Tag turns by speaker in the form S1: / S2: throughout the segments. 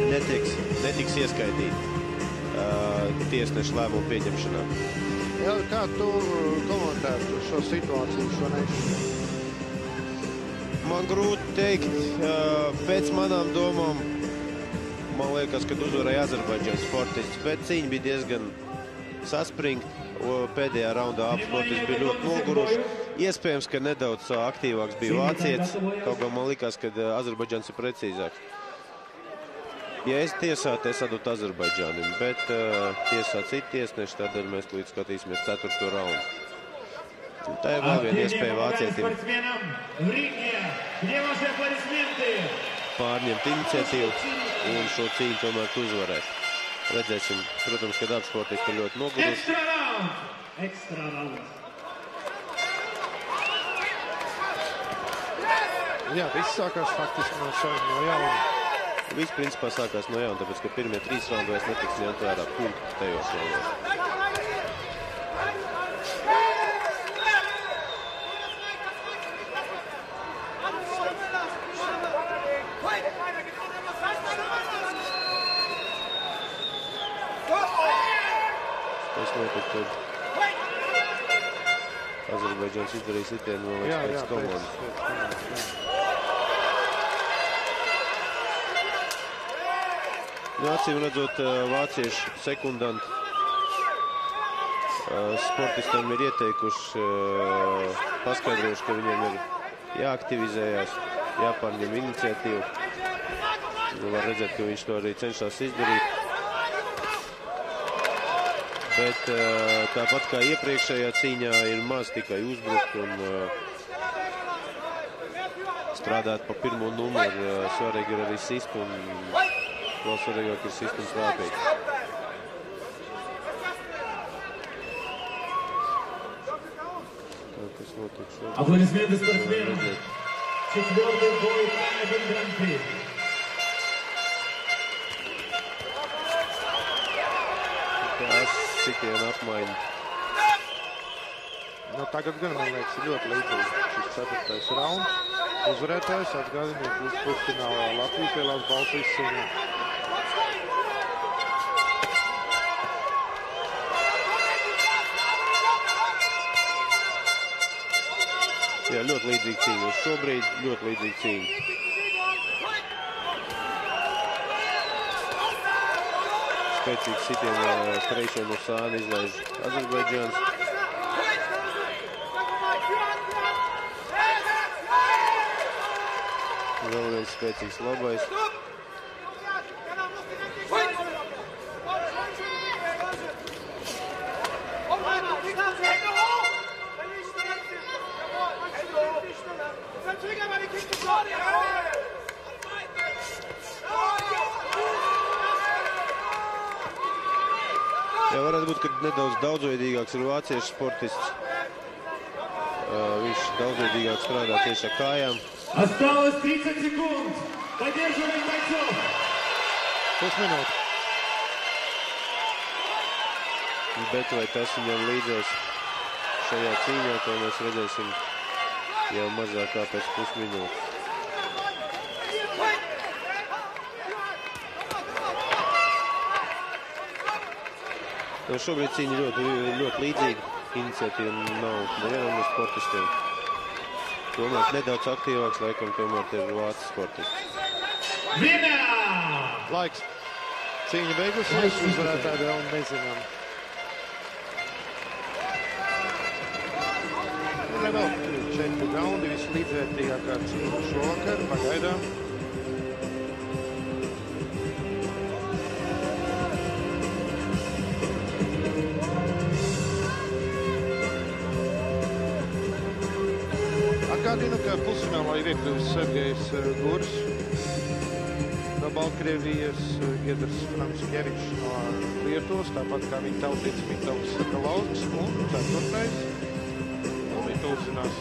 S1: netiks ieskaitīti tiesnešu lēmumu pieņemšanā.
S2: Jā, kā tu komentētu šo situāciju šoneiz?
S1: Man grūti teikt, pēc manām domām, man liekas, kad uzvarēja Azerbaidžānas sportists, bet cīņa bija diezgan saspringta. Pēdējā raundā abi sportisti bija ļoti noguruši. Iespējams, ka nedaudz aktīvāks bija vācietis, kaut kā man likās, ka Azerbaidžāns ir precīzāks. Ja es tiesātu, es atdotu Azerbaidžānim, bet tiesā citi tiesneši, tādēļ mēs līdz skatīsimies 4. raundu. Tā ir vēl viena iespēja vācietim pārņemt iniciatīvu un šo cīņu tomēr uzvarēt. Redzēsim, protams, ka abi sportisti ir ļoti noguruši.
S2: Jā, viss sākās faktiski no jauna.
S1: Viss principā sākās no jauna, tāpēc, ka pirmie 3 raundi vairs netiks ņemt vērā punktu tajos raundos. Tas notika, kad Azerbaidžāns izdarīja sitienu no pēc komandas. Acīm redzot, vāciešu sekundanti sportistam ir ieteikuši, paskaidrojuši, ka viņiem ir jāaktivizējās, jāpārņem iniciatīvu. Var redzēt, ka viņš to arī cenšas izdarīt. Bet tāpat kā iepriekšējā cīņā ir maz tikai uzbrukt un strādāt pa pirmo numuru. Svarīgi ir arī sist un vēl svarīgāk ir sist un trāpīt. Tā, kas notiek šodien?
S3: Аплодисменты спортсменам. 4-й бой K1 Гран-при.
S1: Tās sitiena apmaiņa.
S2: Tagad gan, man liekas, ir ļoti līdzīgi. Šis 4. rauns. Uzvarētājs atgādiniet uz pusfinālā Latviju pielās Baltijas cīņā.
S1: Jā, ļoti līdzīgi cīņa. Uz šobrīd ļoti līdzīgi cīņa. Spēcīgs sitiena kreiso no sāna izlaiž Azerbaidžāns. Vēl viens spēcīgs labais. Jā, varētu būt, ka nedaudz daudzveidīgāks ir vāciešu sportists. Viņš daudzveidīgāk strādā tieši ar kājām.
S3: Осталось 30 секунд. Поддерживаем бойцов.
S2: Pusminūte.
S1: Bet vai tas viņam līdzēs šajā cīņā, to mēs redzēsim jau mazāk kā pēc pusminūtes. Šobrīd cīņa ļoti līdzīga. Iniciatīva nav nevienam no sportistiem. Tomēr nedaudz aktīvāks, laikam, tomēr ir vācu sportists.
S2: Laiks. Cīņa beigusies, uzvarētāji vēl nezinām. Vēl 4 raundi, vislīdzvērtīgākā cīņa šovakar, pagaidām. Atgādinu, ka pusfinālā ir iekļuvis Sergejs Gurs no Baltkrievijas, Giedrs Franskevičs no Lietuvas, tāpat kā viņa tautietis Mitāls Sakalausks un 4. Viņi tūzinās.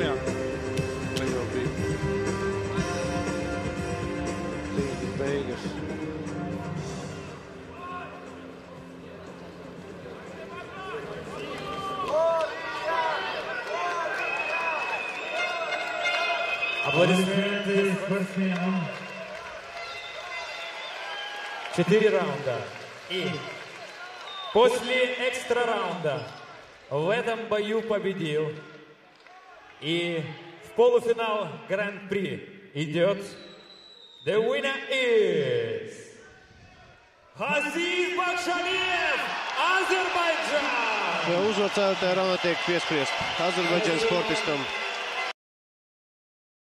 S2: Jā, te jau bija cīņas beigas.
S3: Аплодисменты спортсменам.
S4: 4 раунда. И после экстра раунда в этом бою победил. И в полуфинал Гран-при идет. The winner is Hazim Bakshaliev, Azerbaidžan!
S1: Uzvaru 4. raundā tiek piespriest Azerbaidžānas sportistam